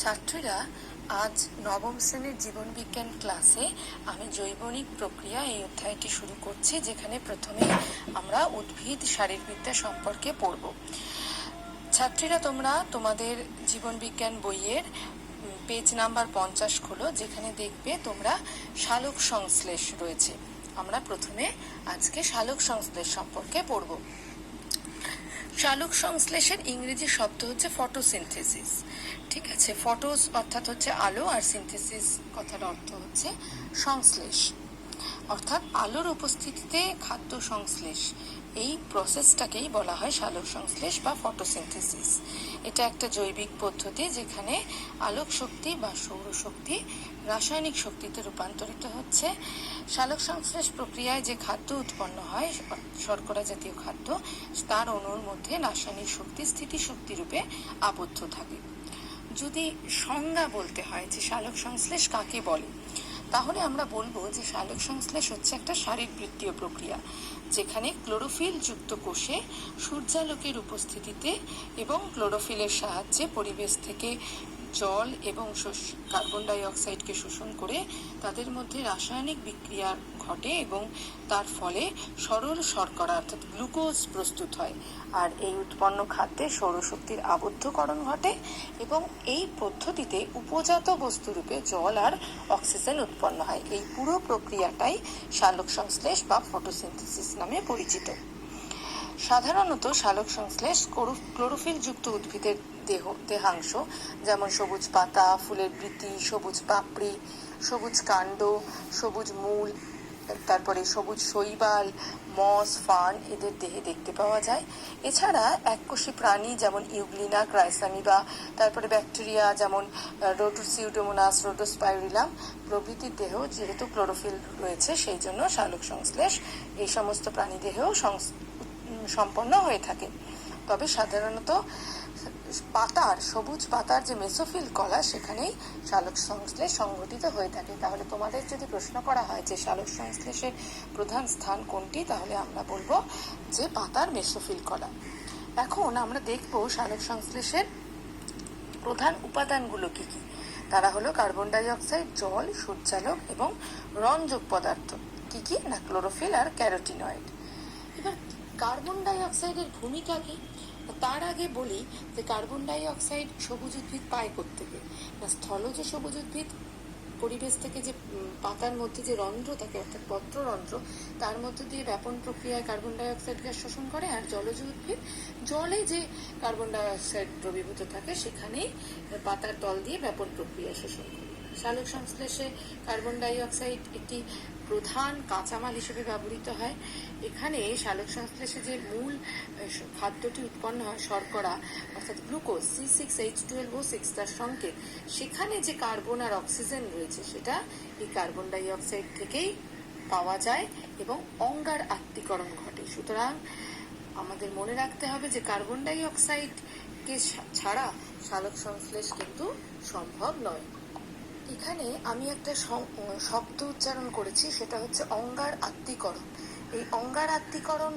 ছাত্রীরা, আজ নবম শ্রেণীর জীবনবিজ্ঞান ক্লাসে আমি জৈবনিক প্রক্রিয়া এই অধ্যায়টি শুরু করছি, যেখানে প্রথমে আমরা উদ্ভিদ শারীরবিদ্যা সম্পর্কে পড়ব। ছাত্রীরা, তোমরা তোমাদের জীবনবিজ্ঞান বইয়ের পেজ নাম্বার 50 খোলো, যেখানে দেখবে তোমরা সালোক সংশ্লেষ রয়েছে। আমরা প্রথমে আজকে সালোক সংশ্লেষ সম্পর্কে পড়ব। সালোক সংশ্লেষের ইংরেজি শব্দ হচ্ছে ফটোসিনথেসিস। ঠিক আছে, ফটোস অর্থাৎ হচ্ছে আলো, আর সিনথেসিস কথার অর্থ হচ্ছে সংশ্লেষ, অর্থাৎ আলোর উপস্থিতিতে খাদ্য সংশ্লেষ। এই প্রসেসটাকেই বলা হয় সালোক সংশ্লেষ বা ফটোসিনথেসিস। এটা একটা জৈবিক পদ্ধতি যেখানে আলোক শক্তি বা সৌরশক্তি রাসায়নিক শক্তিতে রূপান্তরিত হচ্ছে। সালোক সংশ্লেষ প্রক্রিয়ায় যে খাদ্য উৎপন্ন হয়, শর্করা জাতীয় খাদ্য, তার অণুর মধ্যে রাসায়নিক শক্তি স্থিতিশক্তি রূপে আবদ্ধ থাকে। যদি সংজ্ঞা বলতে হয় যে সালোক সংশ্লেষ কাকে বলে, তাহলে আমরা বলবো যে সালোক সংশ্লেষ হচ্ছে একটা শারীরবৃত্তীয় প্রক্রিয়া, যেখানে ক্লোরোফিল যুক্ত কোষে সূর্যালোকের উপস্থিতিতে এবং ক্লোরোফিলের সাহায্যে পরিবেশ থেকে জল এবং কার্বন ডাই অক্সাইডকে শোষণ করে তাদের মধ্যে রাসায়নিক বিক্রিয়া ঘটে এবং তার ফলে সরল শর্করা অর্থাৎ গ্লুকোজ প্রস্তুত হয়। আর এই উৎপন্ন খাদ্যে সৌরশক্তির আবদ্ধকরণ ঘটে এবং এই পদ্ধতিতে উপজাত বস্তুরূপে জল আর অক্সিজেন উৎপন্ন হয়। এই পুরো প্রক্রিয়াটাই সালোক সংশ্লেষ বা ফটোসিনথেসিস নামে পরিচিত। সাধারণত সালোক সংশ্লেষ ক্লোরোফিল যুক্ত উদ্ভিদের দেহাংশ, যেমন সবুজ পাতা, ফুলের বৃতি, সবুজ পাপড়ি, সবুজ কাণ্ড, সবুজ মূল, তারপরে সবুজ শৈবাল, মস, ফার্ন, এদের দেহে দেখতে পাওয়া যায়। এছাড়া এককোষী প্রাণী যেমন ইউগ্লিনা, ক্রাইসামিবা, তারপরে ব্যাকটেরিয়া যেমন রোডোসিউডোমোনাস, রোডোস্পাইরিলাম প্রভৃতির দেহ যেহেতু ক্লোরোফিল রয়েছে, সেই জন্য সালোক সংশ্লেষ এই সমস্ত প্রাণী দেহেও সম্পন্ন হয়ে থাকে। তবে সাধারণত সবুজ পাতার যে মেসোফিল কলা, সেখানেই সালোক সংশ্লেষ সংঘটিত হয়ে থাকে। তাহলে তোমাদের যদি প্রশ্ন করা হয় যে সালোক সংশ্লেষের প্রধান স্থান কোনটি, তাহলে আমরা বলবো যে পাতার মেসোফিল কলা। এখন আমরা দেখব সালোক সংশ্লেষের প্রধান উপাদানগুলো কি কি। তারা হলো কার্বন ডাই অক্সাইড, জল, সূর্যালোক এবং রঞ্জক পদার্থ। কি কি না, ক্লোরোফিল আর ক্যারোটিনয়েড। এবার কার্বন ডাই অক্সাইডের ভূমিকা কি? তার আগে বলি যে কার্বন ডাই অক্সাইড সবুজ উদ্ভিদ পায় কোত্থেকে না, স্থলজ সবুজ উদ্ভিদ পরিবেশ থেকে যে পাতার মধ্যে যে রন্ধ্র থাকে অর্থাৎ পত্ররন্ধ্র, তার মধ্যে দিয়ে ব্যাপন প্রক্রিয়ায় কার্বন ডাই অক্সাইড গ্যাস শোষণ করে। আর জলজ উদ্ভিদ জলে যে কার্বন ডাই অক্সাইড দ্রবীভূত থাকে সেখানেই পাতার তল দিয়ে ব্যাপন প্রক্রিয়া শোষণ করে। সালোক সংশ্লেষে কার্বন ডাই অক্সাইড একটি প্রধান কাঁচামাল হিসেবে ব্যবহৃত হয়। এখানে সালোক সংশ্লেষে যে মূল খাদ্যটি উৎপন্ন হয় শর্করা অর্থাৎ গ্লুকোজ C6H12O6 তার সংকেত, সেখানে যে কার্বন আর অক্সিজেন রয়েছে সেটা এই কার্বন ডাই অক্সাইড থেকেই পাওয়া যায় এবং অঙ্গার আত্তীকরণ ঘটে। সুতরাং আমাদের মনে রাখতে হবে যে কার্বন ডাই অক্সাইডকে ছাড়া সালোক সংশ্লেষ কিন্তু সম্ভব নয়। এখানে আমি একটা শব্দ উচ্চারণ করেছি, সেটা হচ্ছে অঙ্গার আত্তীকরণ। এই অঙ্গার আত্তীকরণ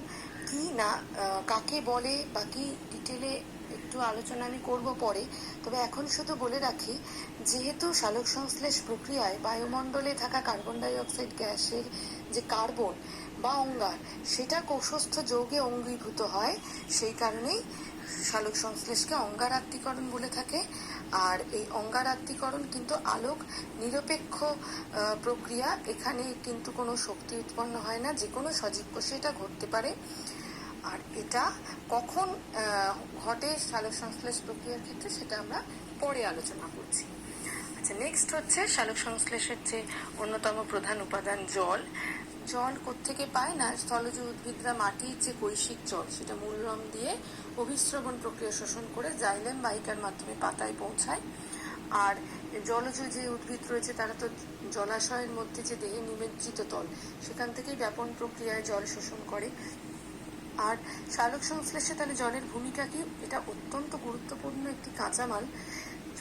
কি না, কাকে বলে, বাকি ডিটেলে একটু আলোচনা আমি করব পরে। তবে এখন শুধু বলে রাখি, যেহেতু সালোক সংশ্লেষ প্রক্রিয়ায় বায়ুমণ্ডলে থাকা কার্বন ডাই অক্সাইড গ্যাসের যে কার্বন বা অঙ্গার, সেটা কোষস্থ যৌগে অঙ্গীভূত হয়, সেই কারণেই সালোক সংশ্লেষকে অঙ্গার আত্তীকরণ বলে থাকে। আর এই অঙ্গার আত্তীকরণ কিন্তু আলোক নিরপেক্ষ প্রক্রিয়া, এখানে কিন্তু কোনো শক্তি উৎপন্ন হয় না, যে কোনো সজীব কোষে এটা ঘটতে পারে। আর এটা কখন ঘটে সালোক সংশ্লেষ প্রক্রিয়ার ক্ষেত্রে, সেটা আমরা পরে আলোচনা করছি। আচ্ছা, নেক্সট হচ্ছে সালোক সংশ্লেষের যে অন্যতম প্রধান উপাদান জল। জল কোত্থেকে পায় না, স্থলজ উদ্ভিদরা মাটির যে কৈশিক জল সেটা মূলরম দিয়ে অভিস্রবণ প্রক্রিয়া শোষণ করে জাইলেম বাহিকার মাধ্যমে পাতায় পৌঁছায়। আর জলজ যে উদ্ভিদ রয়েছে তারা তো জলাশয়ের মধ্যে যে দেহে নিমজ্জিত তল, সেখান থেকেই ব্যাপন প্রক্রিয়ায় জল শোষণ করে। আর সালোক সংশ্লেষে তাহলে জলের ভূমিকা কি? এটা অত্যন্ত গুরুত্বপূর্ণ একটি কাঁচামাল।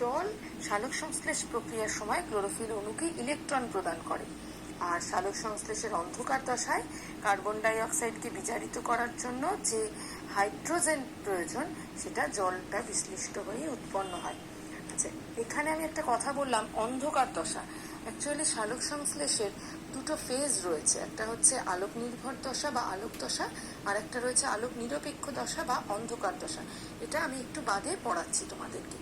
জল সালোক সংশ্লেষ প্রক্রিয়ার সময় ক্লোরোফিল অণুকে ইলেকট্রন প্রদান করে। আর সালোক সংশ্লেষের অন্ধকার দশায় কার্বন ডাই অক্সাইডকে বিজারিত করার জন্য যে হাইড্রোজেন প্রয়োজন, সেটা জলটা বিশ্লিষ্ট হয়ে উৎপন্ন হয়। আচ্ছা, এখানে আমি একটা কথা বললাম অন্ধকার দশা। অ্যাকচুয়ালি সালোক সংশ্লেষের দুটো ফেজ রয়েছে, একটা হচ্ছে আলোক নির্ভর দশা বা আলোক দশা, আর একটা রয়েছে আলোক নিরপেক্ষ দশা বা অন্ধকার দশা। এটা আমি একটু বাদে পড়াচ্ছি তোমাদেরকে।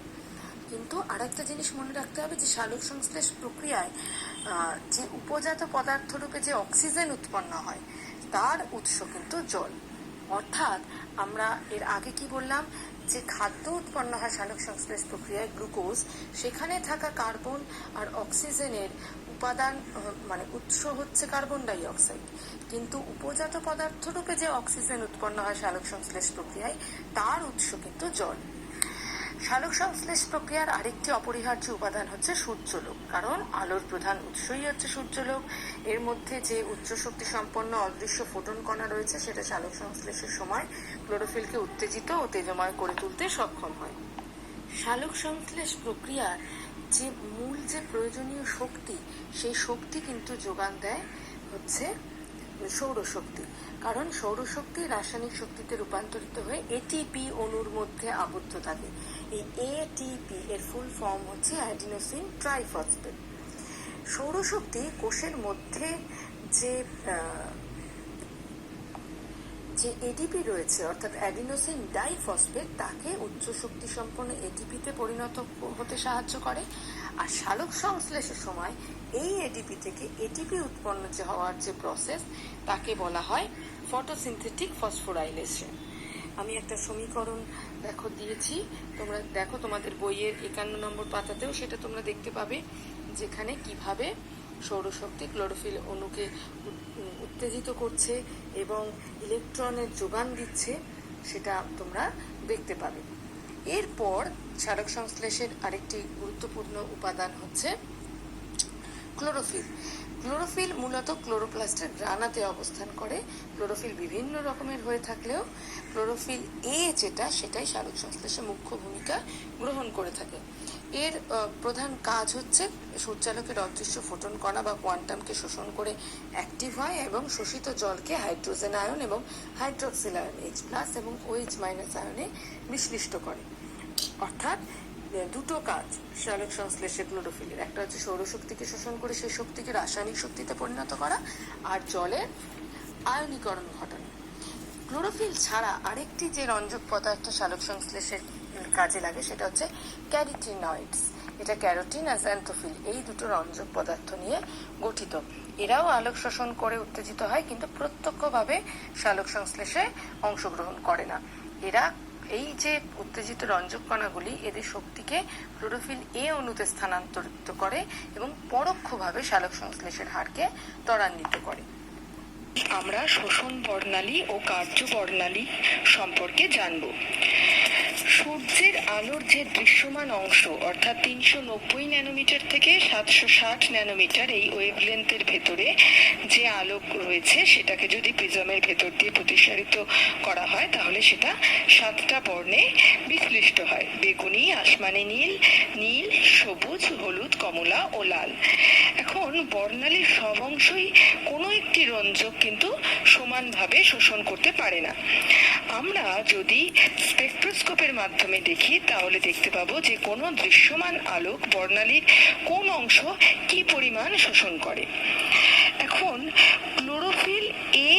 কিন্তু আর একটা জিনিস মনে রাখতে হবে যে সালোক সংশ্লেষ প্রক্রিয়ায় যে উপজাত পদার্থ রূপে যে অক্সিজেন উৎপন্ন হয় তার উৎস কিন্তু জল। অর্থাৎ আমরা এর আগে কি বললাম যে খাদ্য উৎপন্ন হয় সালোক সংশ্লেষ প্রক্রিয়ায় গ্লুকোজ, সেখানে থাকা কার্বন আর অক্সিজেনের উপাদান মানে উৎস হচ্ছে কার্বন ডাই অক্সাইড, কিন্তু উপজাত পদার্থ রূপে যে অক্সিজেন উৎপন্ন হয় সালোক সংশ্লেষ প্রক্রিয়ায় তার উৎস কিন্তু জল। সালোক সংশ্লেষ প্রক্রিয়ার আরেকটি অপরিহার্য উপাদান হচ্ছে সূর্যালোক, কারণ আলোর প্রধান উৎসই হচ্ছে সূর্যালোক। এর মধ্যে যে উচ্চ শক্তি সম্পন্ন অদৃশ্য ফোটন কণা রয়েছে সেটা সালোক সংশ্লেষের সময় ক্লোরোফিলকে উত্তেজিত ও তেজময় করে তুলতে সক্ষম হয়। সালোক সংশ্লেষ প্রক্রিয়ার যে মূল যে প্রয়োজনীয় শক্তি, সেই শক্তি কিন্তু যোগান দেয় হচ্ছে সৌরশক্তি, কারণ সৌরশক্তি রাসায়নিক শক্তিতে রূপান্তরিত হয়ে এটিপি অণুর মধ্যে আবদ্ধ থাকে। এই এটিপি এর ফুল ফর্ম হচ্ছে অ্যাডিনোসিন ট্রাইফসফেট। সৌরশক্তি কোষের মধ্যে যে এটিপি রয়েছে অর্থাৎ অ্যাডিনোসিন ডাইফসফেট, তাকে উচ্চ শক্তি সম্পন্ন এটিপিতে পরিণত হতে সাহায্য করে। আর সালোক সংশ্লেষের সময় এই এটিপি থেকে এটিপি উৎপন্ন যে হওয়ার যে প্রসেস তাকে বলা হয় ফটোসিনথেটিক ফসফোরাইলেশন। আমি একটা সমীকরণ দিয়েছি, তোমরা দেখো তোমাদের বইয়ের 51 নম্বর পাতাতেও সেটা তোমরা দেখতে পাবে, যেখানে কিভাবে সৌরশক্তি ক্লোরোফিল অণুকে উত্তেজিত করছে এবং ইলেকট্রনের যোগান দিচ্ছে, সেটা তোমরা দেখতে পাবে। এরপর সালোক সংশ্লেষের আরেকটি গুরুত্বপূর্ণ উপাদান হচ্ছে ক্লোরোফিল। ক্লোরোফিল মূলত ক্লোরোপ্লাস্টের গ্রানাতে অবস্থান করে। ক্লোরোফিল বিভিন্ন রকমের হয়ে থাকলেও ক্লোরোফিল এ যেটা, সেটাই সালোক সংশ্লেষে মুখ্য ভূমিকা গ্রহণ করে থাকে। এর প্রধান কাজ হচ্ছে সূর্যালোকের অদৃশ্য ফোটন কণা বা কোয়ান্টামকে শোষণ করে অ্যাক্টিভ হয় এবং শোষিত জলকে হাইড্রোজেন আয়ন এবং হাইড্রক্সিল আয়ন H+ এবং OH- আয়নে বিশ্লিষ্ট করে। অর্থাৎ দুটো কাজ সালোক সংশ্লেষে ক্লোরোফিলের, একটা হচ্ছে সৌরশক্তিকে শোষণ করে সেই শক্তিকে রাসায়নিক শক্তিতে পরিণত করা, আর জলের আয়নীকরণ ঘটানো। ক্লোরোফিল ছাড়া আরেকটি যে রঞ্জক পদার্থ সালোক সংশ্লেষের কাজে লাগে সেটা হচ্ছে ক্যারোটিনয়েডস। এটা ক্যারোটিন আর জ্যান্থোফিল, এই দুটো রঞ্জক পদার্থ নিয়ে গঠিত। এরাও আলোক শোষণ করে উত্তেজিত হয়, কিন্তু প্রত্যক্ষভাবে সালোক সংশ্লেষে অংশগ্রহণ করে না। এরা এই যে উত্তেজিত রঞ্জক কণাগুলি এদের শক্তিকে ক্লোরোফিল এ অণুতে স্থানান্তরিত করে এবং পরোক্ষভাবে সালোক সংশ্লেষের হারকে ত্বরান্বিত করে। আমরা শোষণ বর্ণালী ও কার্য বর্ণালী সম্পর্কে জানব। সূর্যের আলোর যে দৃশ্যমান অংশ অর্থাৎ 390 ন্যানোমিটার থেকে 760 ন্যানোমিটার এই ওয়েভলেন্থের ভেতরে যে আলো রয়েছে সেটাকে যদি প্রিজমের ভেতর দিয়ে প্রতিসারিত করা হয় তাহলে সেটা 7টা বর্ণে বিশ্লিষ্ট হয়: বেগুনি, আসমানি নীল, নীল, সবুজ, হলুদ, কমলা ও লাল। এখন বর্ণালীর সব অংশই কোনো একটি রঞ্জক কিন্তু সমানভাবে শোষণ করতে পারে না। আমরা যদি স্পেকট্রোস্কোপের মাধ্যমে দেখি তাহলে দেখতে পাবো যে কোনো দৃশ্যমান আলোক বর্ণালীর কোন অংশ কি পরিমাণ শোষণ করে। এখন ক্লোরোফিল এ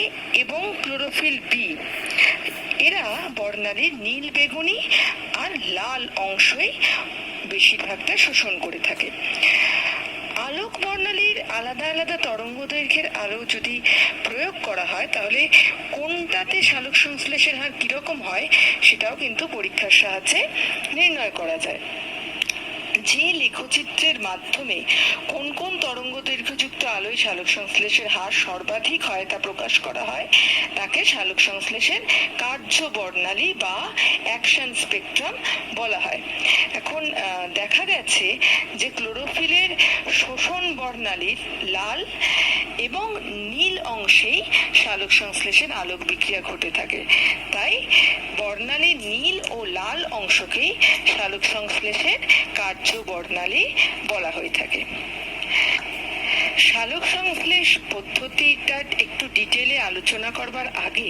এবং ক্লোরোফিল বি এরা বর্ণালীর নীল, বেগুনি আর লাল অংশই বেশিরভাগটা শোষণ করে থাকে। আলোক বর্ণালীর আলাদা আলাদা তরঙ্গ দৈর্ঘ্যের আলো যদি প্রয়োগ করা হয় তাহলে কোনটাতে সালোক সংশ্লেষের হার কিরকম হয় সেটাও কিন্তু পরীক্ষার সাহায্যে নির্ণয় করা যায়। যে লেখচিত্রের মাধ্যমে কোন কোন তরঙ্গ দৈর্ঘ্যযুক্ত আলোয় সালোক সংশ্লেষের হার সর্বাধিক হয় তা প্রকাশ করা হয় তাকে সালোক সংশ্লেষের কার্য বর্ণালী বা অ্যাকশন স্পেকট্রাম বলা হয়। এখন দেখা গেছে যে ক্লোরোফিলের শোষণ বর্ণালীর লাল এবং নীল অংশেই সালোক সংশ্লেষের আলোক বিক্রিয়া ঘটে থাকে, তাই বর্ণালীর নীল ও লাল অংশকেই সালোক সংশ্লেষের কার্য বর্ণালী বলা হয়ে থাকে। সালোক সংশ্লেষ পদ্ধতিটা একটু ডিটেলে আলোচনা করবার আগে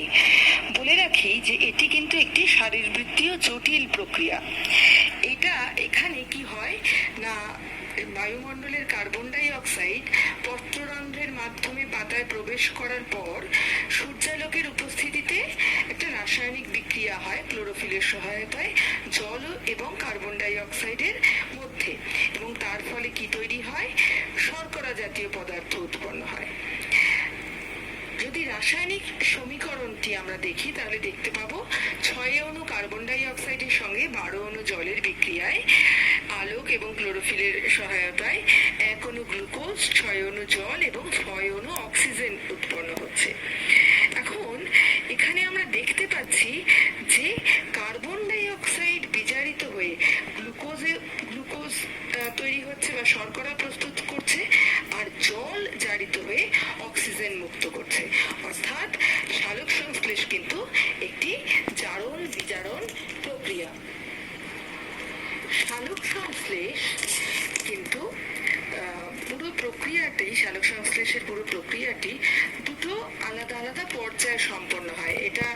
বলে রাখি যে এটি কিন্তু একটি শারীরবৃত্তীয় জটিল প্রক্রিয়া। এই এটা এখানে কি হয় না, বায়ুমণ্ডলের কার্বন ডাই অক্সাইড পত্ররন্ধ্রের মাধ্যমে পাতায় প্রবেশ করার পর সূর্যালোকের উপস্থিতিতে একটা রাসায়নিক বিক্রিয়া হয় ক্লোরোফিলের সহায়তায় জল এবং কার্বন ডাই অক্সাইডের মধ্যে, এবং তার ফলে কি তৈরি হয়, শর্করা জাতীয় পদার্থ উৎপন্ন হয়। যদি রাসায়নিক সমীকরণটি আমরা দেখি তাহলে দেখতে পাবো 6 অণু কার্বন ডাই অক্সাইডের সঙ্গে 12 অণু জলের বিক্রিয়ায় আলোক এবং ক্লোরোফিলের সহায়তায় 1 অণু গ্লুকোজ, 6 অণু জল এবং 6 অণু অক্সিজেন উৎপন্ন হচ্ছে। এখন এখানে আমরা দেখতে পাচ্ছি যে কার্বন ডাই অক্সাইড বিজারিত হয়ে গ্লুকোজ তৈরি হচ্ছে বা শর্করা প্রস্তুত করছে, আর জল জারিত হয়ে অক্সিজেন মুক্ত করছে। অর্থাৎ সালোক সংশ্লেষ কিন্তু একটি জারণ বিজারণ প্রক্রিয়া। সালোক সংশ্লেষ কিন্তু পুরো প্রক্রিয়াটি, সালোক সংশ্লেষের পুরো প্রক্রিয়াটি দুটো আলাদা আলাদা পর্যায়ে সম্পন্ন হয়। এটা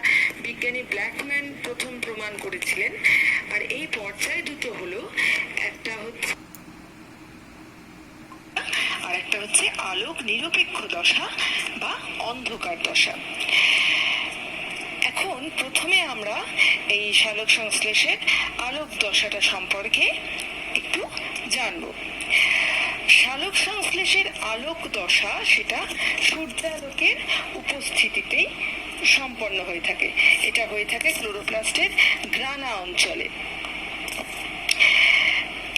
বিজ্ঞানী ব্ল্যাকম্যান প্রথম প্রমাণ করেছিলেন। আর এই পর্যায় দুটো হলো, একটা হচ্ছে আলোক নিরপেক্ষ দশা বা অন্ধকার দশা। এখন প্রথমে আমরা এই সালোক সংশ্লেষের আলোক দশাটা সম্পর্কে একটু জানব। সালোক সংশ্লেষের আলোক দশা সেটা সূর্যালোকের উপস্থিতিতেই সম্পন্ন হয়ে থাকে। এটা হয়ে থাকে ক্লোরোপ্লাস্টের গ্রানা অঞ্চলে।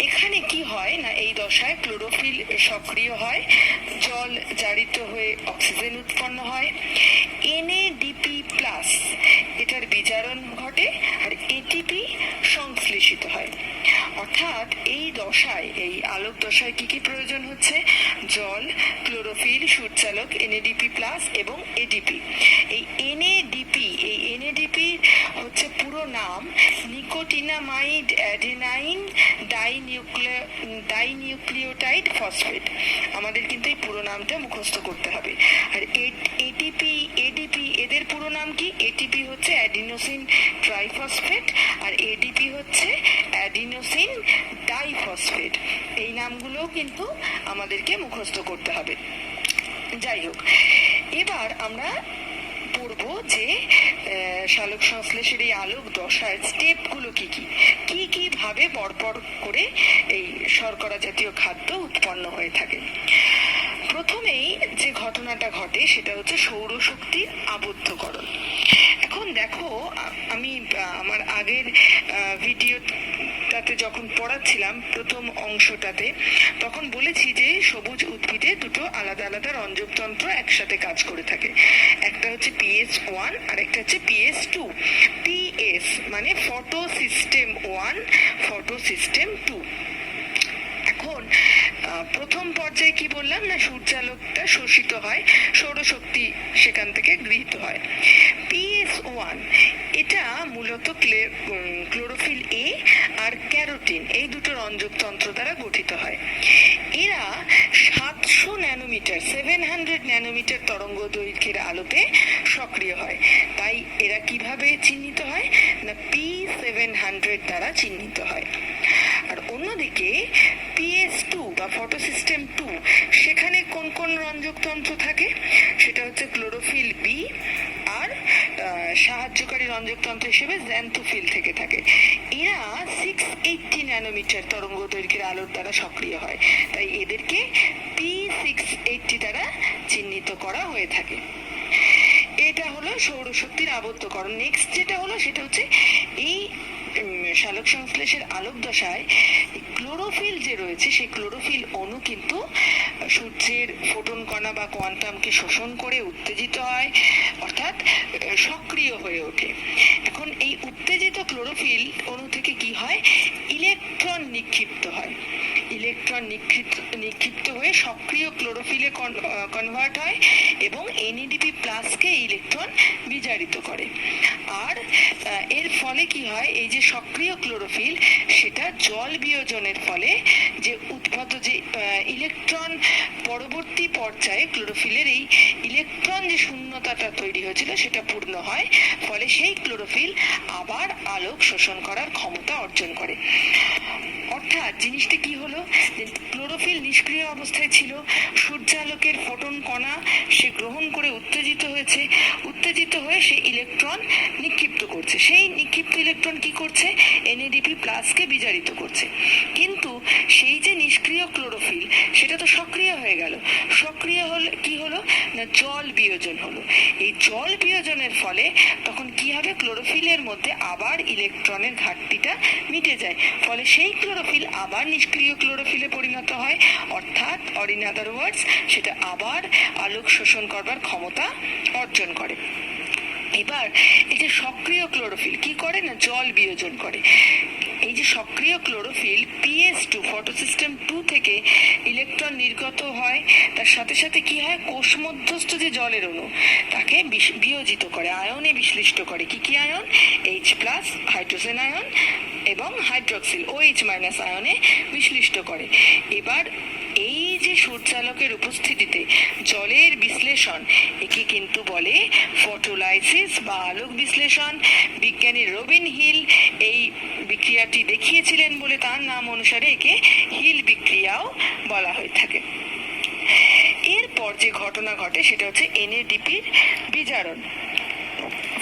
এখানে কি হয় না, এই দশায় ক্লোরোফিল সক্রিয় হয়, জল জারিত হয়ে অক্সিজেন উৎপন্ন হয়, NADP+ এটার বিজারণ ঘটে, আর ATP সংশ্লেষিত হয়। অর্থাৎ এই দশায়, এই আলোক দশায় কি কি প্রয়োজন হচ্ছে? জল, ক্লোরোফিল, সূর্যালোক, NADP+ এবং ADP। এই NADP হচ্ছে পুরো নাম নিকোটিনামাইড অ্যাডেনাইন ডাইনিউক্লিওটাইড ফসফেট। আমাদের কিন্তু এই পুরো নামটা মুখস্থ করতে হবে। আর ADP এদের পুরো নাম কি? ATP হচ্ছে অ্যাডিনোসিন ট্রাইফসফেট, আর ADP হচ্ছে অ্যাডিনোসিন ডাইফসফেট। এই নামগুলোও কিন্তু আমাদেরকে মুখস্থ করতে হবে। যাই হোক, এবার আমরা পড়বো যে সালোক সংশ্লেষের এই আলোক দশার স্টেপগুলো কি কি ভাবে পরপর করে এই শর্করা জাতীয় খাদ্য উৎপন্ন হয়ে থাকে। প্রথমেই যে ঘটনাটা ঘটে সেটা হচ্ছে সৌরশক্তির আবদ্ধকরণ। এখন দেখো, আমি আমার আগের ভিডিওটাতে যখন পড়াচ্ছিলাম প্রথম অংশটাতে, তখন বলেছি যে সবুজ উদ্ভিদে দুটো আলাদা আলাদা রঞ্জকতন্ত্র একসাথে কাজ করে থাকে। একটা হচ্ছে PS1 আর একটা হচ্ছে PS2। PS মানে ফটোসিস্টেম 1, ফটোসিস্টেম 2। এখন প্রথম পর্যায়ে কি বললাম না, সূর্যালোকটা শোষিত হয়, সৌরশক্তি সেখান থেকে গৃহীত হয়। PS1 এটা মূলত ক্লোরোফিল A আর ক্যারোটিন, এই দুটো রঞ্জকতন্ত্র দ্বারা গঠিত হয়। এরা 700 ন্যানোমিটার 700 ন্যানোমিটার তরঙ্গ দৈর্ঘ্যের আলোতে সক্রিয় হয়। তাই এরা কিভাবে চিহ্নিত হয় না, P700 দ্বারা চিহ্নিত হয়। আর অন্যদিকে PS2 বা ফটোসিস্টেম 2, সেখানে কোন কোন রঞ্জকতন্ত্র থাকে? সেটা হচ্ছে ক্লোরোফিল B আর সাহায্যকারী রঞ্জকতন্ত্র হিসেবে জ্যান্থোফিল থেকে থাকে। এরা 680 ন্যানোমিটার তরঙ্গ দৈর্ঘ্যের আলোর দ্বারা সক্রিয় হয়, তাই এদেরকে P680 দ্বারা চিহ্নিত করা হয়ে থাকে। এটা হলো সৌরশক্তির আবদ্ধকরণ। নেক্সট যেটা হলো সেটা হচ্ছে এই সালোক সংশ্লেষের আলোক দশায় ক্লোরোফিল যে রয়েছে, সেই ক্লোরোফিল অণু কিন্তু সূর্যের ফোটন কণা বা কোয়ান্টামকে শোষণ করে উত্তেজিত হয়, অর্থাৎ সক্রিয় হয়ে ওঠে। এখন এই উত্তেজিত ক্লোরোফিল অণু থেকে কি হয়? ইলেকট্রন নিক্ষিপ্ত হয়। ইলেকট্রন নিক্ষিপ্ত হয়ে সক্রিয় ক্লোরোফিলে কনভার্ট হয় এবং NADP+কে ইলেকট্রন বিজারিত করে। আর এর ফলে কি হয়, এই যে সক্রিয় ক্লোরোফিল সেটা জল বিয়োজনের ফলে যে উৎপন্ন যে ইলেকট্রন, পরবর্তী পর্যায়ে ক্লোরোফিলের এই ইলেকট্রন যে শূন্যতাটা তৈরি হয়েছিল সেটা পূর্ণ হয়, ফলে সেই ক্লোরোফিল আবার আলোক শোষণ করার ক্ষমতা অর্জন করে। জিনিসটা কি হলো, যে ক্লোরোফিল নিষ্ক্রিয় অবস্থায় ছিল, সূর্যালোকের ফোটন কণা সে গ্রহণ করে উত্তেজিত হয়েছে, উত্তেজিত হয়ে সে ইলেকট্রন নিক্ষিপ্ত করছে, সেই নিক্ষিপ্ত ইলেকট্রন কি করছে, এনএডিপি প্লাসকে বিজারিত করছে। কিন্তু সেই যে নিষ্ক্রিয় ক্লোরোফিল সেটা তো সক্রিয় হয়ে গেল, সক্রিয় হলে কি হলো না জল বিয়োজন হলো। এই জল বিয়োজনের ফলে তখন কি হবে, ক্লোরোফিলের মধ্যে আবার ইলেকট্রনের ঘাটতিটা মিটে যায়, ফলে সেই ক্লোরোফিল আবার নিষ্ক্রিয় ক্লোরোফিলে পরিণত হয়, অর্থাৎ ইন আদার ওয়ার্ডস সেটা আবার আলোক শোষণ করবার ক্ষমতা অর্জন করে। এবার এই যে সক্রিয় ক্লোরোফিল কি করে না জল বিয়োজন করে। এই যে সক্রিয় ক্লোরোফিল PS2 ফটোসিস্টেম 2 থেকে ইলেকট্রন নির্গত হয়, তার সাথে সাথে কি হয়, কোষ মধ্যস্থ যে জলের অণু তাকে বিয়োজিত করে, আয়নে বিশ্লিষ্ট করে। কি কি আয়ন, H+ হাইড্রোজেন আয়ন এবং হাইড্রক্সিল OH- আয়নে বিশ্লিষ্ট করে। এবার এই যে সূর্যালোকের উপস্থিতিতে জলের বিশ্লেষণ, একে কিন্তু বলে ফটোলাইসিস বা আলোক বিশ্লেষণ। বিজ্ঞানী রবিন হিল এই বিক্রিয়াটি দেখিয়েছিলেন বলে তার নাম অনুসারে একে হিল বিক্রিয়াও বলা হয়ে থাকে। এরপর যে ঘটনা ঘটে সেটা হচ্ছে NADPর বিজারণ।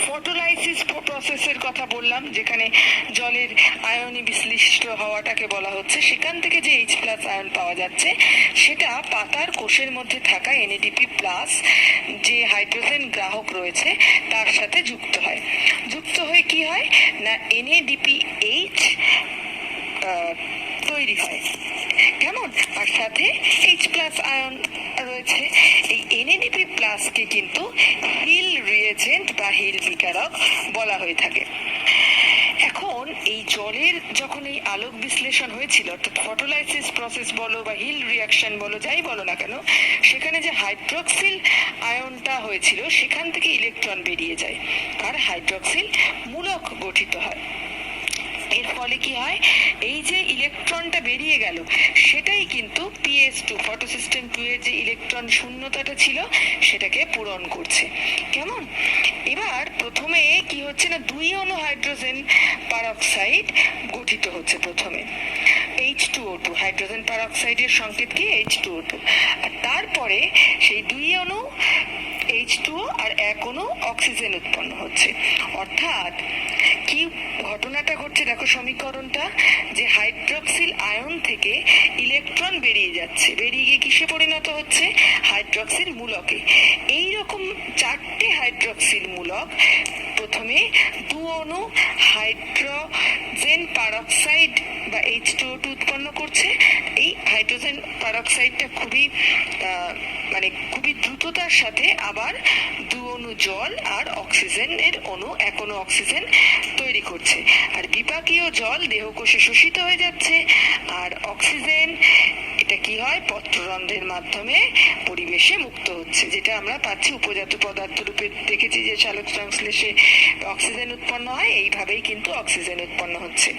ফটোলাইসিস প্রসেসের কথা বললাম, যেখানে জলের আয়নি বিশ্লিষ্ট হওয়াটাকে বলা হচ্ছে, সেখান থেকে যে H+ আয়ন পাওয়া যাচ্ছে সেটা পাতার কোষের মধ্যে থাকা NADP+ যে হাইড্রোজেন গ্রাহক রয়েছে তার সাথে যুক্ত হয়। যুক্ত হয়ে কি হয় না NADPH তৈরি হয়, কেমন, আর সাথে H+ আয়ন রয়েছে। এই NADP+ কে কিন্তু হিল রিয়েজেন্ট বা হিল বিকারক বলা হয়ে থাকে। এখন এই জলের যখন এই আলোক বিশ্লেষণ হয়েছিল, অর্থাৎ ফটোলাইসিস প্রসেস বলো বা হিল রিয়াকশন বলো, যাই বলো না কেন, সেখানে যে হাইড্রক্সিল আয়নটা হয়েছিল সেখান থেকে ইলেকট্রন বেরিয়ে যায় আর হাইড্রক্সিল মূলক গঠিত হয়। এর ফলে কি হয়, এই যে ইলেকট্রনটা বেরিয়ে গেল সেটাই কিন্তু PS2 ফটোসিস্টেম 2 এর যে ইলেকট্রন শূন্যতাটা ছিল সেটাকে পূরণ করছে, কেমন। এবার প্রথমে কি হচ্ছে না 2 অণু হাইড্রোজেন পারক্সাইড গঠিত হচ্ছে। প্রথমে H2O2, হাইড্রোজেন পারক্সাইডের সংকেত কি H2O2, আর তারপরে সেই 2 অণু H2O আর 1 অণু অক্সিজেন উৎপন্ন হচ্ছে। অর্থাৎ কি ঘটনাটা ঘটছে দেখো সমীকরণটা, যে হাইড্রক্সিল আয়ন থেকে ইলেকট্রন বেরিয়ে যাচ্ছে, বেরিয়ে গিয়ে কিসে পরিণত হচ্ছে, হাইড্রক্সিল মূলকে। এইরকম 4টে হাইড্রক্সিল মূলক প্রথমে 2 অণু হাইড্রোজেন পারক্সাইড বা H2O2 উৎপন্ন করছে। এই হাইড্রোজেন পারক্সাইডটা খুবই দ্রুততার সাথে আবার 2 অণু জল আর অক্সিজেনের অণু 1 অণু অক্সিজেন তৈরি করছে, আর বিপাকীয় জল দেহকোষে শোষিত হয়ে যাচ্ছে, আর অক্সিজেন এটা কি হয়, পত্ররন্ধ্রের মাধ্যমে পরিবেশে মুক্ত হচ্ছে, যেটা আমরা পাচ্ছি উপজাত পদার্থ রূপে দেখেছি যে সালোক সংশ্লেষে অক্সিজেন উৎপন্ন হয়, এইভাবেই কিন্তু অক্সিজেন উৎপন্ন হচ্ছে।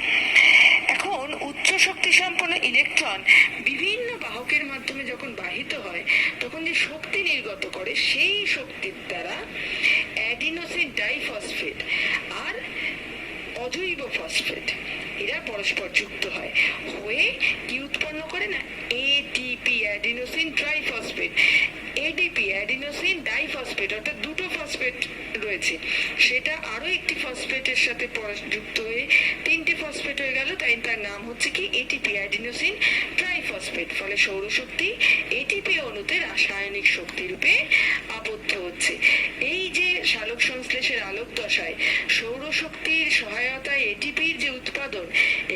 এখন উচ্চ শক্তি সম্পন্ন ইলেকট্রন বিভিন্ন বাহকের মাধ্যমে যখন বাহিত হয় তখন যে শক্তি নির্গত করে, সেই শক্তির দ্বারা অ্যাডিনোসিন ডাইফসফেট আর অজৈব ফসফেট এরা পরস্পর যুক্ত হয়, হয়ে কি উৎপন্ন করে না ATP adenosine triphosphate. ADP adenosine diphosphate, অর্থাৎ 2টো ফসফেট রয়েছে, সেটা আরো একটি ফসফেটের সাথে যুক্ত হয়ে 3টে ফসফেট হয়ে গেল, তাই তার নাম হচ্ছে কি ATP অ্যাডিনোসিন ট্রাইফসফেট। ফলে সৌরশক্তি ATP অণুতে রাসায়নিক শক্তি রূপে আবদ্ধ হচ্ছে। এই যে সালোক সংশ্লেষের আলোক দশায় সৌরশক্তির সহায়তায় ATPর যে উৎপাদন,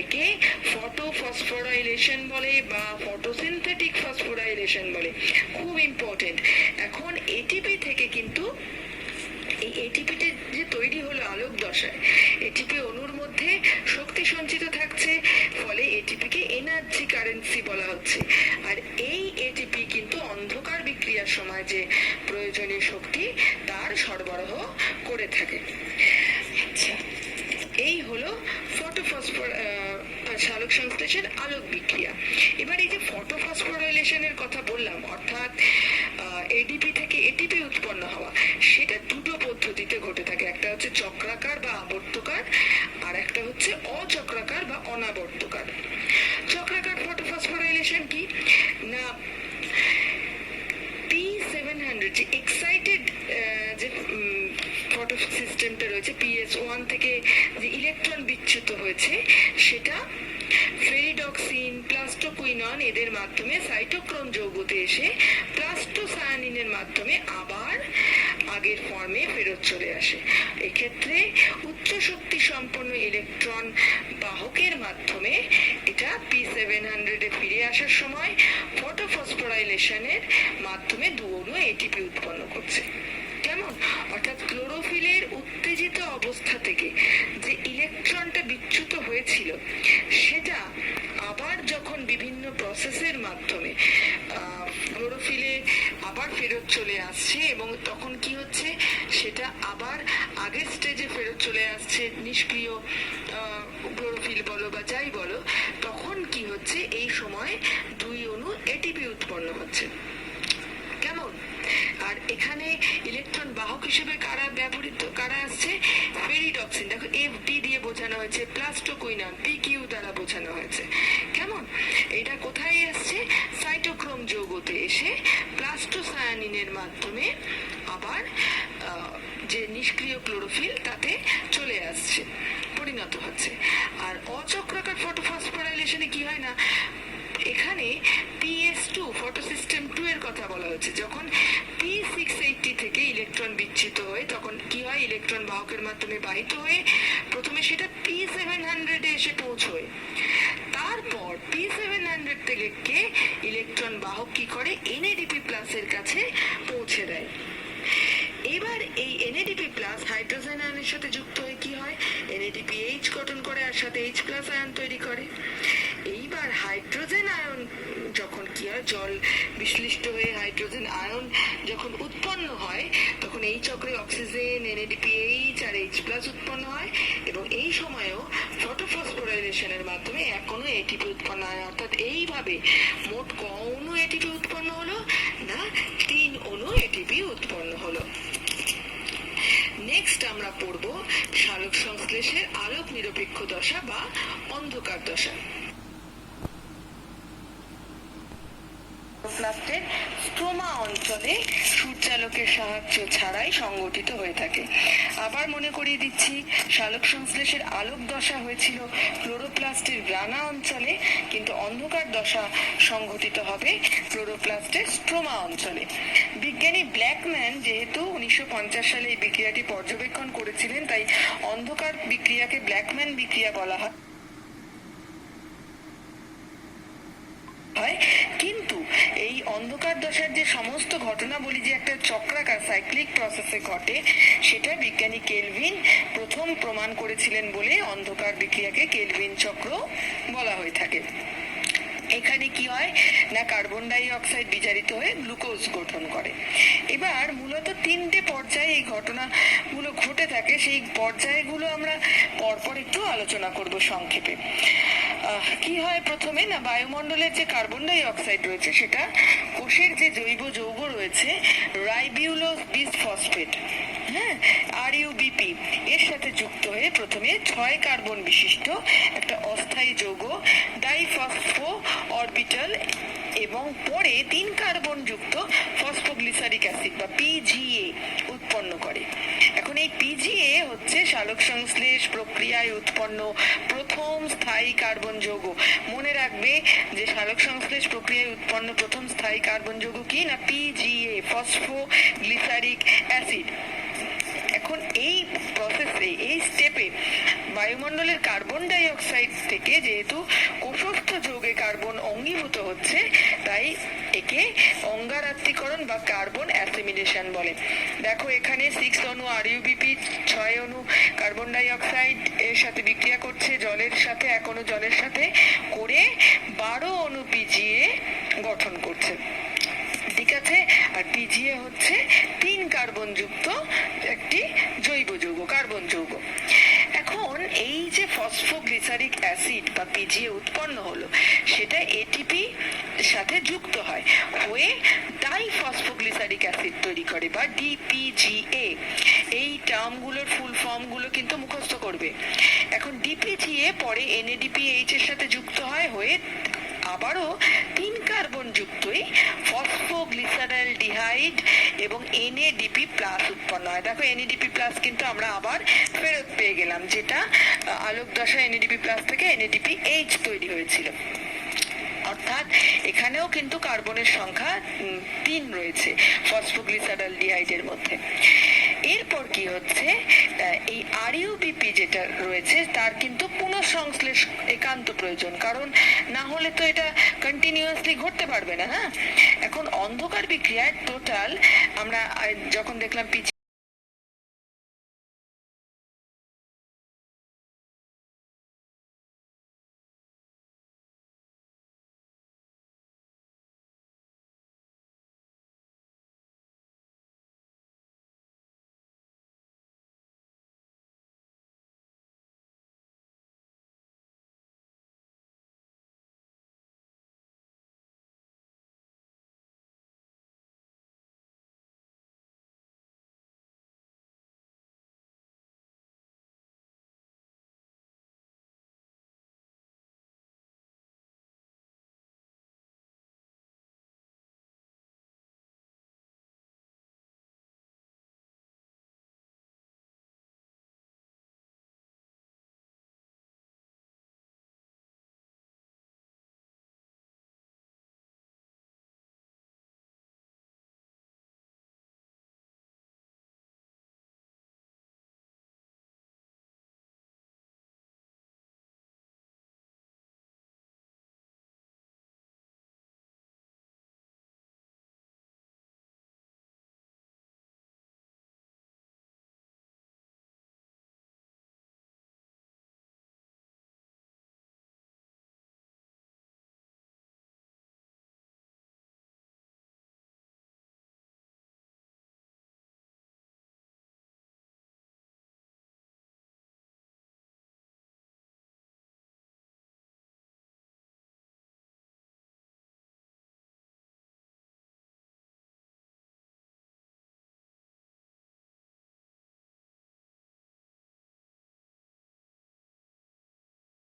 একে ফটোফসফোরাইলেশন বলে বা ফটোসিনথেটিক ফসফোরাইলেশন বলে, খুব ইম্পর্টেন্ট। এখন ATP থেকে কিন্তু এই ATPটা যে তৈরি হলো আলোক দশায়, ATP অণুর মধ্যে শক্তি সঞ্চিত থাকছে, ফলে ATPকে এনার্জি কারেন্সি বলা হচ্ছে। আর এই ATP কিন্তু অন্ধকার বিক্রিয়ার সময় যে প্রয়োজনীয় শক্তি তার সরবরাহ করে থাকে। আচ্ছা, এই হলো সালোক সংশ্লেষের আলোক বিক্রিয়া। এবার এই যে ফটোফসফোরাইলেশনের কথা বললাম, অর্থাৎ ADP থেকে ATP উৎপন্ন হওয়া, সেটা 2টো পদ্ধতিতে ঘটে থাকে। একটা হচ্ছে চক্রাকার বা আবর্তকার, আর একটা হচ্ছে অচক্রাকার বা অনাবর্তকার। চক্রাকার না P700 যে এক্সাইটেড যে ফটো সিস্টেমটা রয়েছে PS1 থেকে যে ইলেকট্রন বিচ্যুত হয়েছে সেটা ফেরিডক্সিন, প্লাস্টোকুইনন এদের মাধ্যমে সাইটোক্রোম যৌগতে এসে প্লাস্টোসায়ানিনের মাধ্যমে আবার আগের ফর্মে ফেরত চলে আসে। এক্ষেত্রে উচ্চ শক্তি সম্পন্ন ইলেকট্রন বাহকের মাধ্যমে এটা P700 এ ফিরে আসার সময় ফটোফসফোরাইলেশনের মাধ্যমে দু অণু এটিপি উৎপন্ন করছে। কেমন? অর্থাৎ ক্লোরোফিলের উত্তেজিত অবস্থা থেকে যে ইলেকট্রনটা বিচ্যুত হয়েছিল সেটা আবার যখন বিভিন্ন প্রসেসের মাধ্যমে ক্লোরোফিলে আবার ফেরত চলে আসছে এবং তখন কি হচ্ছে সেটা আবার আগের স্টেজে ফেরত চলে আসছে, নিষ্ক্রিয় ক্লোরোফিল বলো বা যাই বলো, তখন কি হচ্ছে এই সময় দুই অণু এটিপি উৎপন্ন হচ্ছে। কেমন? আর এখানে ইলেকট্রন বাহক হিসেবে কারা আসছে? ফেরিডক্সিন, দেখো FD দিয়ে বোঝানো হয়েছে, প্লাস্টোকুইনন PQ দ্বারা বোঝানো হয়েছে। কেমন? এটা কোথায় আসছে? সাইটোক্রোম যৌগতে এসে প্লাস্টোসায়ানিনের মাধ্যমে আবার যে নিষ্ক্রিয় ক্লোরোফিল তাতে চলে আসছে, পরিণত হচ্ছে। আর অচক্রাকার ফটোফসফোরাইলেশনে কি হয় না, এখানে PS2 ফটোসিস্টেম 2 এর কথা বলা হচ্ছে। যখন P680 থেকে ইলেকট্রন বিচ্যুত হয় তখন কি হয়, ইলেকট্রন বাহকের মাধ্যমে বাহিত হয়ে প্রথমে সেটা P700 এ এসে পৌঁছয়, তারপর P700 থেকে ইলেকট্রন বাহক কি করে, NADP+ এর কাছে পৌঁছে দেয়। এবার এই NADP+ হাইড্রোজেন আয়নের সাথে যুক্ত হয়ে কি হয়, NADPH গঠন করে আর সাথে H+ আয়ন তৈরি করে। এইবার হাইড্রোজেন আয়ন যখন কি হয়, জল বিশ্লিষ্ট হয়ে হাইড্রোজেন আয়ন যখন উৎপন্ন হয় তখন এই চক্রে অক্সিজেন, NADPH আর H+ উৎপন্ন হয় এবং এই সময়ও ফটোফসফোরাইলেশনের মাধ্যমে এক অণু এটিপি উৎপন্ন হয়। অর্থাৎ এইভাবে মোট ক অণু এটিপি উৎপন্ন হলো না, 3 অণু এটিপি উৎপন্ন হলো। নেক্সট আমরা পড়ব সালোক সংশ্লেষের আলোক নিরপেক্ষ দশা বা অন্ধকার দশা। ক্লোরোপ্লাস্টের স্ট্রোমা অঞ্চলে সূর্যালোকের সাহায্য ছাড়াই সংগঠিত হয়ে থাকে। আবার মনে করিয়ে দিচ্ছি, সালোক সংশ্লেষের আলোক দশা হয়েছিল ক্লোরোপ্লাস্টের গ্রানা অঞ্চলে, কিন্তু অন্ধকার দশা সংঘটিত হবে ক্লোরোপ্লাস্টের স্ট্রোমা অঞ্চলে। বিজ্ঞানী ব্ল্যাকম্যান যেহেতু 1950 সালে এই বিক্রিয়াটি পর্যবেক্ষণ করেছিলেন, তাই অন্ধকার বিক্রিয়াকে ব্ল্যাকম্যান বিক্রিয়া বলা হয়। কিন্তু এই অন্ধকার দশার যে সমস্ত ঘটনাবলী যে একটা চক্রাকার সাইক্লিক প্রসেসে ঘটে, সেটা বিজ্ঞানী কেলভিন প্রথম প্রমাণ করেছিলেন বলে অন্ধকার বিক্রিয়াকে কেলভিন চক্র বলা হয়ে থাকে। এখানে কি হয় না, কার্বন ডাই অক্সাইড বিজারিত হয়ে গ্লুকোজ গঠন করে। এবার মূলত 3টে পর্যায়ে এই ঘটনাগুলো ঘটে থাকে, সেই পর্যায়গুলো আমরা পরপর একটু আলোচনা করব সংক্ষেপে। কি হয় প্রথমে না, বায়ুমণ্ডলের যে কার্বন ডাই অক্সাইড রয়েছে সেটা কোষের যে জৈব যৌগ রয়েছে রাইবিউলোজ বিসফসফেট, RUBP এর সাথে যুক্ত হয়ে প্রথমে 6 কার্বন বিশিষ্ট একটা অস্থায়ী যৌগ ডাইফসফো অরবিটাল এবং পরে 3 কার্বন যুক্ত ফসফোগ্লিসারিক অ্যাসিড বা PGA উৎপন্ন করে। এখন এই PGA হচ্ছে সালোক সংশ্লেষ প্রক্রিয়ায় উৎপন্ন প্রথম স্থায়ী কার্বন যৌগ। মনে রাখবে যে সালোক সংশ্লেষ প্রক্রিয়ায় উৎপন্ন প্রথম স্থায়ী কার্বন যৌগ কি না, PGA, ফসফোগ্লিসারিক অ্যাসিড। এখন এই প্রসেসে, এই স্টেপে বায়ুমণ্ডলের কার্বন ডাই অক্সাইড থেকে যেহেতু কোষস্থ যৌগে কার্বন অঙ্গীভূত হচ্ছে, তাই একে অঙ্গারাত্মীকরণ বা কার্বন অ্যাসিমিলেশন বলে। দেখো এখানে 6 অণু RUBP, 6 অণু কার্বন ডাই অক্সাইড এর সাথে বিক্রিয়া করছে জলের সাথে, 1 অণু জলের সাথে করে 12 অণু PGA গঠন করছে। ঠিক আছে, আর PGA হচ্ছে 3 কার্বন যুক্ত একটি জৈব যৌগ, কার্বন যৌগ। এখন এই যে ফসফোগ্লিসারিক অ্যাসিড বা PGA উৎপন্ন হলো, সেটা ATP সাথে যুক্ত হয়, হয়ে ডাইফসফোগ্লিসারিক অ্যাসিড তৈরি করে বা DPGA। এই টার্মগুলোর ফুল ফর্মগুলো কিন্তু মুখস্থ করবে। এখন DPGA পরে NADPH এর সাথে যুক্ত হয়, হয়ে আবারও 3 কার্বন যুক্তই ফসফোগ্লিসারালডিহাইড এবং NADP+ উৎপন্ন হয়। দেখো NADP+ কিন্তু আমরা আবার ফেরত পেয়ে গেলাম, যেটা আলোক দশা NADP+ থেকে NADPH তৈরি হয়েছিল। অর্থাৎ এখানেও কিন্তু কার্বনের সংখ্যা 3 রয়েছে ফসফোগ্লিসারালডিহাইডের মধ্যে। এরপর কি হচ্ছে, এই RUBP যেটা রয়েছে তার কিন্তু পুনঃসংশ্লেষ একান্ত প্রয়োজন, কারণ না হলে তো এটা কন্টিনিউয়াসলি ঘটতে পারবে না। হ্যাঁ, এখন অন্ধকার বিক্রিয়ায় টোটাল আমরা যখন দেখলাম